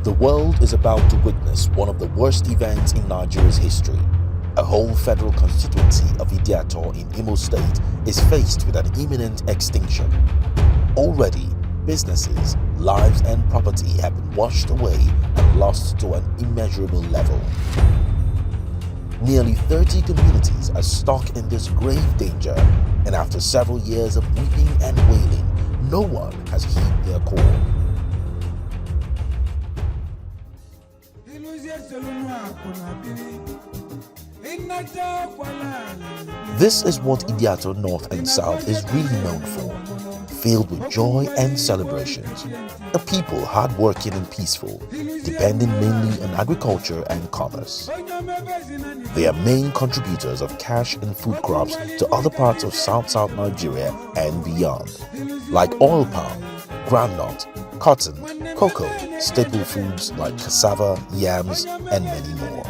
The world is about to witness one of the worst events in Nigeria's history. A whole federal constituency of Ideato in Imo State is faced with an imminent extinction. Already, businesses, lives and property have been washed away and lost to an immeasurable level. Nearly 30 communities are stuck in this grave danger, and after several years of weeping and wailing, no one has heeded their call. This is what Ideato North and South is really known for, filled with joy and celebrations. A people hardworking and peaceful, depending mainly on agriculture and commerce. They are main contributors of cash and food crops to other parts of South Nigeria and beyond, like oil palm, groundnut, cotton, cocoa, staple foods like cassava, yams, and many more.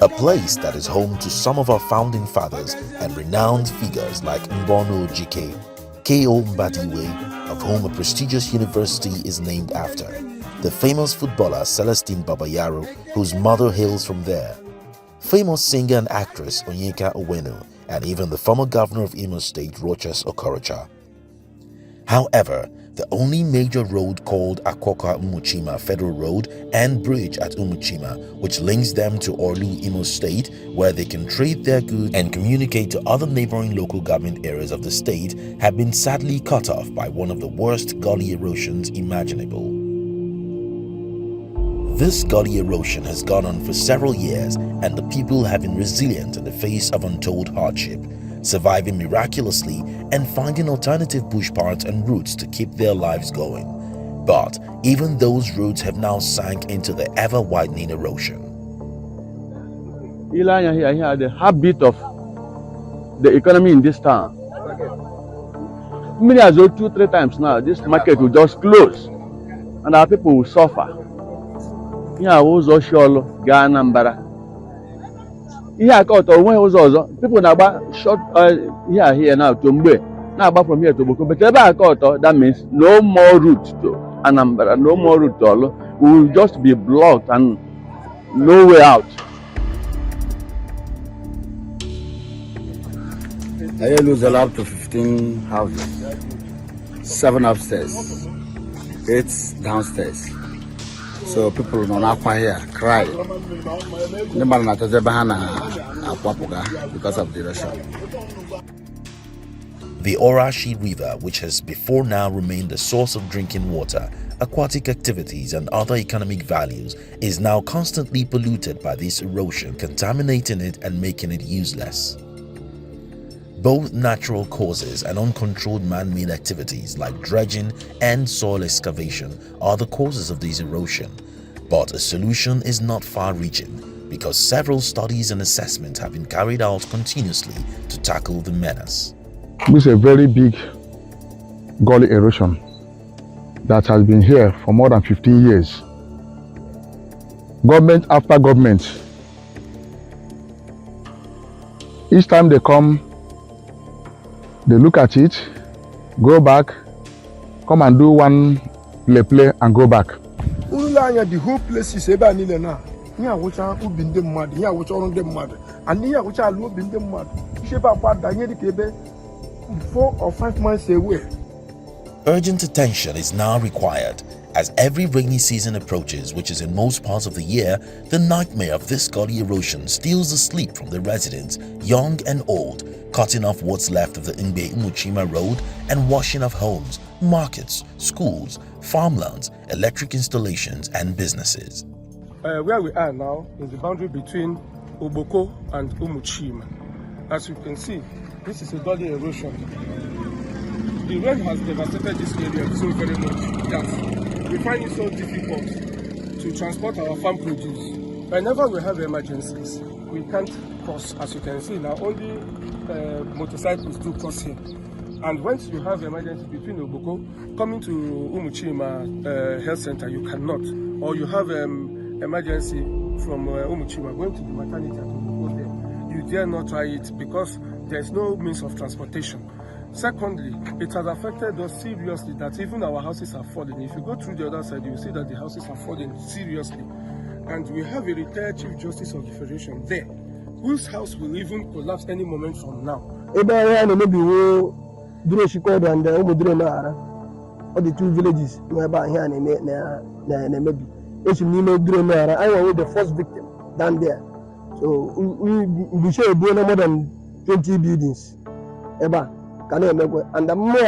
A place that is home to some of our founding fathers and renowned figures like Mbono Ojike, K.O. Mbadiwe, of whom a prestigious university is named after, the famous footballer Celestine Babayaro, whose mother hails from there, famous singer and actress Onyeka Owenu, and even the former governor of Imo State, Rochas Okorocha. However, the only major road called Akwoka Umuchima Federal Road and bridge at Umuchima, which links them to Orlu, Imo State, where they can trade their goods and communicate to other neighboring local government areas of the state, have been sadly cut off by one of the worst gully erosions imaginable. This gully erosion has gone on for several years, and the people have been resilient in the face of untold hardship, surviving miraculously and finding alternative bush paths and routes to keep their lives going. But even those routes have now sank into the ever-widening erosion. Ilanya here, the heartbeat of the economy in this town. Many as well 2-3 times now, this market will just close and our people will suffer. Here was Osholo, Anambra. Here people now short here now to Mbe, now from here to Boko. But that means no more route to Anambra, no more route to Olo. We will just be blocked and no way out. I lose up to 15 houses, 7 upstairs, 8 downstairs. So people don't have here cry. Because of the erosion. The Orashi River, which has before now remained a source of drinking water, aquatic activities and other economic values, is now constantly polluted by this erosion, contaminating it and making it useless. Both natural causes and uncontrolled man-made activities like dredging and soil excavation are the causes of this erosion. But a solution is not far-reaching because several studies and assessments have been carried out continuously to tackle the menace. This is a very big gully erosion that has been here for more than 15 years. Government after government, each time they come, they look at it, go back, come and do one play and go back. The whole place is about now. Here which are who been the mud, here which are on the mud, and here which are low been the mud. Shape up what Daniel 4 or 5 months away. Urgent attention is now required. As every rainy season approaches, which is in most parts of the year, the nightmare of this gully erosion steals the sleep from the residents, young and old, cutting off what's left of the Mbe Umuchima Road and washing off homes, markets, schools, farmlands, electric installations and businesses. Where we are now is the boundary between Oboko and Umuchima. As you can see, this is a gully erosion. The rain has devastated this area so very much that we find it so difficult to transport our farm produce. Whenever we have emergencies, we can't cross. As you can see now, only motorcycles do cross here. And once you have emergency between Oboko coming to Umuchima Health Center, you cannot. Or you have emergency from Umuchima going to the maternity at Oboko there. You dare not try it because there's no means of transportation. Secondly, it has affected us seriously that even our houses are falling. If you go through the other side, you will see that the houses are falling seriously. And we have a retired Chief Justice of the Federation there, whose house will even collapse any moment from now. All the two villages whereby here and maybe the first victim down there. So we should be no more than 20 buildings. And the more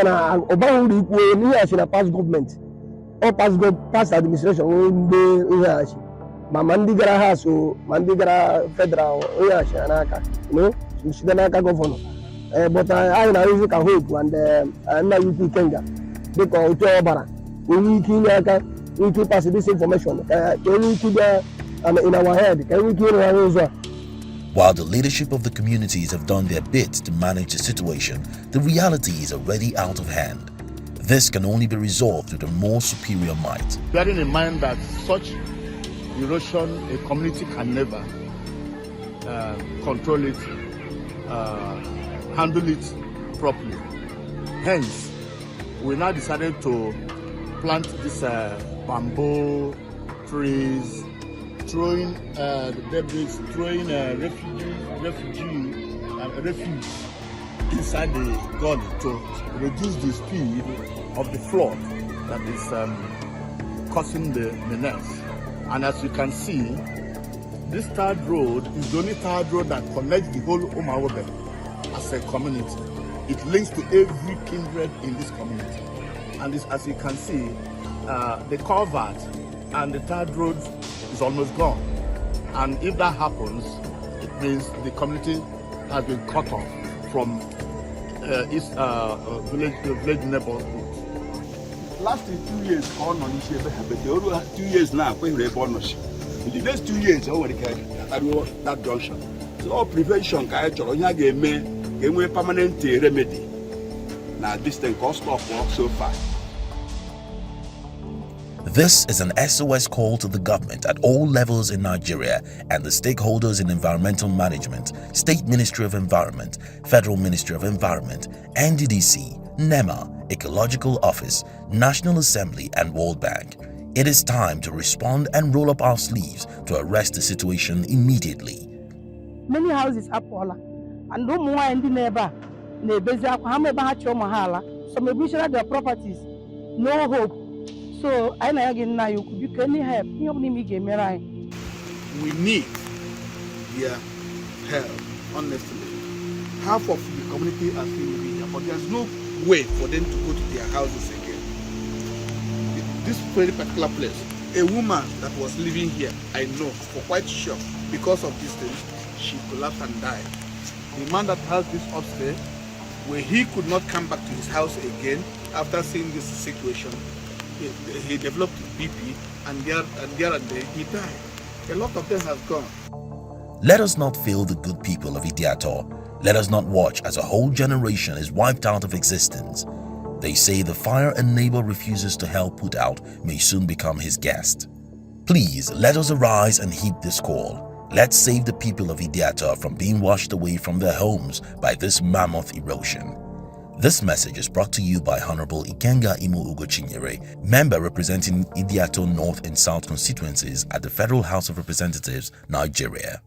about the past government or past administration Mandigara has Mandigara federal governor. But I hope and now you Kenya. Because we can pass this information. Can we keep in our head? Can we keep our While the leadership of the communities have done their bit to manage the situation, the reality is already out of hand. This can only be resolved with a more superior might. Bearing in mind that such erosion, a community can never control it, handle it properly. Hence, we now decided to plant this bamboo trees, throwing debris, throwing refuge inside the gully to reduce the speed of the flood that is causing the mess. And as you can see, this third road is the only third road that connects the whole Umawobe as a community. It links to every kindred in this community. And this, as you can see, the culvert and the third road is almost gone. And if that happens, it means the community has been cut off from its village neighborhood. Last 2 years, but the over 2 years now, in the next 2 years, already that junction. So prevention, a permanent remedy. Now this thing cost of work so far. This is an SOS call to the government at all levels in Nigeria and the stakeholders in environmental management, State Ministry of Environment, Federal Ministry of Environment, NDDC, NEMA, Ecological Office, National Assembly and World Bank. It is time to respond and roll up our sleeves to arrest the situation immediately. Many houses are polar and no more in the neighbor. Some evolution their properties, no hope. So I know again now you can help. We need their help, honestly. Half of the community are still living here, but there's no way for them to go to their houses again. This very particular place, a woman that was living here, I know for quite sure, because of this thing, she collapsed and died. The man that has this upstairs, where he could not come back to his house again after seeing this situation, he developed BP and there he died. A lot of them have gone. Let us not fail the good people of Ideato. Let us not watch as a whole generation is wiped out of existence. They say the fire a neighbor refuses to help put out may soon become his guest. Please let us arise and heed this call. Let's save the people of Ideato from being washed away from their homes by this mammoth erosion. This message is brought to you by Honorable Ikenga Imo member representing Ideato North and South constituencies at the Federal House of Representatives, Nigeria.